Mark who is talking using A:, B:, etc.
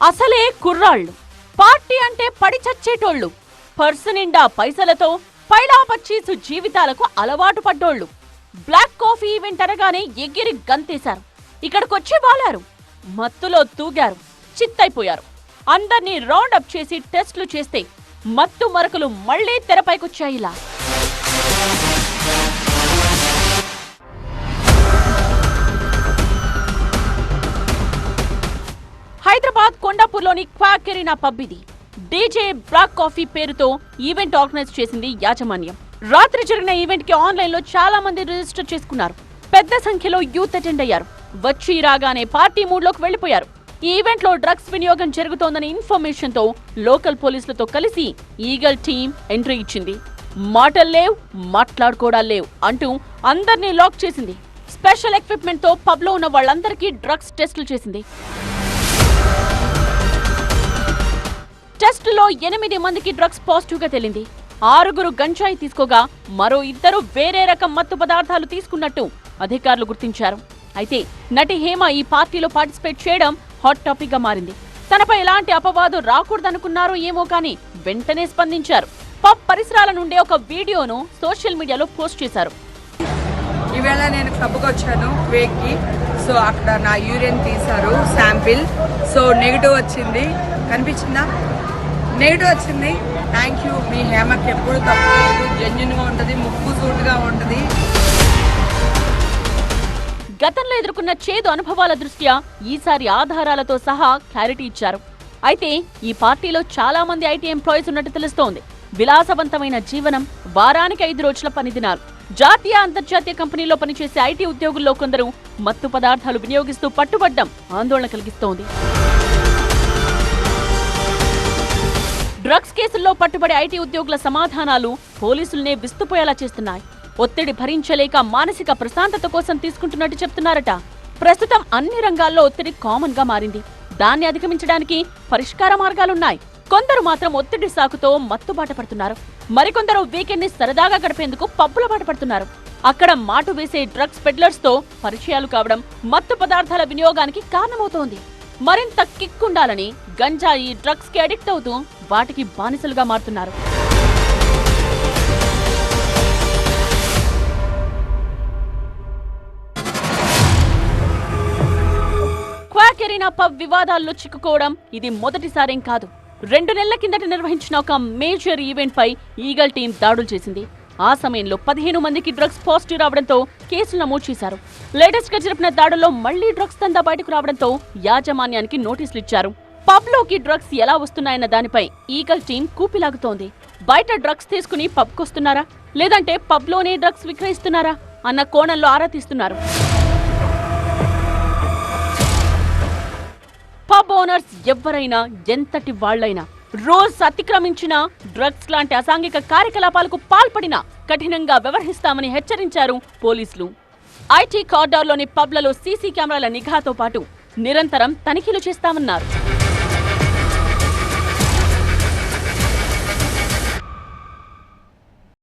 A: అసలే కుర్రాళ్ళు, పార్టీ అంటే పడి చచ్చేటోళ్ళు, పర్సు నిండా పైసలతో పైలాపచ్చీసు జీవితాలకు అలవాటు పడ్డోళ్ళు. బ్లాక్ కాఫీ ఈవెంట్ అనగానే ఎగిరి గంతేశారు. ఇక్కడికొచ్చి వాలారు, మత్తులో తూగారు, చిత్తైపోయారు. అందర్నీ రౌండప్ చేసి టెస్టులు చేస్తే మత్తు మరకలు మళ్లీ తెరపైకొచ్చాయిలా. హైదరాబాద్ కొండాపూర్లోని క్వాక్ ఎరీనా పబ్ ఇది. డీజే బ్లాక్ కాఫీ పేరుతో ఈవెంట్ ఆర్గనైజ్ చేసింది యాజమాన్యం. రాత్రి జరిగిన ఈవెంట్ కి ఆన్లైన్ లో చాలా మంది రిజిస్టర్ చేసుకున్నారు. పెద్ద సంఖ్యలో యూత్ అటెండ్ అయ్యారు. వచ్చి రాగానే పార్టీ మూడ్ లోకి వెళ్లిపోయారు. ఈ ఈవెంట్ లో డ్రగ్స్ వినియోగం జరుగుతోందని ఇన్ఫర్మేషన్ తో లోకల్ పోలీసులతో కలిసి ఈగల్ టీం ఎంట్రీ ఇచ్చింది. మాటల్లేవ్, మాట్లాడుకోవడాలేవ్ అంటూ అందర్నీ లాక్ చేసింది. స్పెషల్ ఎక్విప్మెంట్ తో పబ్ లో ఉన్న వాళ్ళందరికీ డ్రగ్స్ టెస్టులు చేసింది. టెస్టులో 8 మందికి డ్రగ్స్ పాజిటివ్ గా తేలింది. 6 గంజాయి తీసుకోగా మరో 2 వేరే రకం మత్తు పదార్థాలు తీసుకున్నట్టు అధికారులు గుర్తించారు. అయితే నటి హేమ ఈ పార్టీలో పార్టిసిపేట్ చేయడం హాట్ టాపిక్ గా మారింది. తనపై ఎలాంటి అపవాదు రాకూడదనుకున్నారో ఏమో కానీ వెంటనే స్పందించారు. పబ్ పరిసరాల నుండి ఒక వీడియోను సోషల్ మీడియాలో పోస్ట్ చేశారు.
B: ఈవేళ నేను క్లబ్కి వచ్చాను వేక్కి. సో అక్కడ నా యూరిన్ తీశారు శాంపిల్. సో నెగిటివ్ వచ్చింది. కనిపించిందా? నెగిటివ్ వచ్చింది. Thank you. మీ హేమకి ఎప్పుడు తప్పలేదు. జెన్యున్గా ఉంటుంది, ముక్కు సూటుగా ఉంటుంది.
A: గతంలో ఎదుర్కొన్న చేదు అనుభవాల దృష్ట్యా ఈసారి ఆధారాలతో సహా క్లారిటీ ఇచ్చారు. అయితే ఈ పార్టీలో చాలా మంది ఐటీ ఎంప్లాయీస్ ఉన్నట్టు తెలుస్తోంది. విలాసవంతమైన జీవనం, వారానికి 5 రోజుల పనిదినాలు. జాతీయ అంతర్జాతీయ కంపెనీలో పనిచేసే ఐటీ ఉద్యోగుల్లో కొందరు మత్తు పదార్థాలు వినియోగిస్తూ పట్టుబడ్డం ఆందోళన కలిగిస్తోంది. డ్రగ్స్ కేసుల్లో పట్టుబడే ఐటీ ఉద్యోగుల సమాధానాలు పోలీసుల్నే విస్తుపోయేలా చేస్తున్నాయి. ఒత్తిడి భరించలేక మానసిక ప్రశాంతత కోసం తీసుకుంటున్నట్టు చెప్తున్నారట. ప్రస్తుతం అన్ని రంగాల్లో ఒత్తిడి కామన్ గా మారింది. దాన్ని అధిగమించడానికి పరిష్కార మార్గాలున్నాయి. కొందరు మాత్రం ఒత్తిడి సాకుతో మత్తుబాట పడుతున్నారు. మరికొందరు వీకెండ్ ని సరదాగా గడిపేందుకు పబ్బుల బాట పడుతున్నారు. అక్కడ మాటు వేసే డ్రగ్స్ పెడ్లర్స్ తో పరిచయాలు కావడం మత్తు పదార్థాల వినియోగానికి కారణమవుతోంది. మరింత కిక్కుండాలని గంజాయి, డ్రగ్స్ కి అడిక్ట్ అవుతూ వాటికి బానిసలుగా మారుతున్నారు. క్వాక్ ఎరీనా పబ్ వివాదాల్లో చిక్కుకోవడం ఇది మొదటిసారేం కాదు. 2 నెలల కిందట నిర్వహించిన ఒక మేజర్ ఈవెంట్ పై ఈగల్ టీం దాడులు చేసింది. ఆ సమయంలో 15 మందికి డ్రగ్స్ పాజిటివ్ రావడంతో కేసులు నమోదు చేశారు. లేటెస్ట్ గా జరిపిన దాడుల్లో మళ్లీ డ్రగ్స్ దందా బయటకు రావడంతో యాజమాన్యానికి నోటీసులు ఇచ్చారు. పబ్ లోకి డ్రగ్స్ ఎలా వస్తున్నాయన్న దానిపై ఈగల్ టీం కూపిలాగుతోంది. బయట డ్రగ్స్ తీసుకుని పబ్ కొస్తున్నారా, లేదంటే పబ్ లోనే డ్రగ్స్ విక్రయిస్తున్నారా అన్న కోణంలో ఆరా తీస్తున్నారు. పబ్ ఓనర్స్ ఎవ్వరైనా, ఎంతటి వాళ్లైనా రూల్స్ అతిక్రమించినా, డ్రగ్స్ లాంటి అసాంఘిక కార్యకలాపాలకు పాల్పడినా కఠినంగా వ్యవహరిస్తామని హెచ్చరించారు పోలీసులు. ఐటీ కారిడార్లోని పబ్లలో సీసీ కెమెరాల నిఘాతో పాటు నిరంతరం తనిఖీలు చేస్తామన్నారు.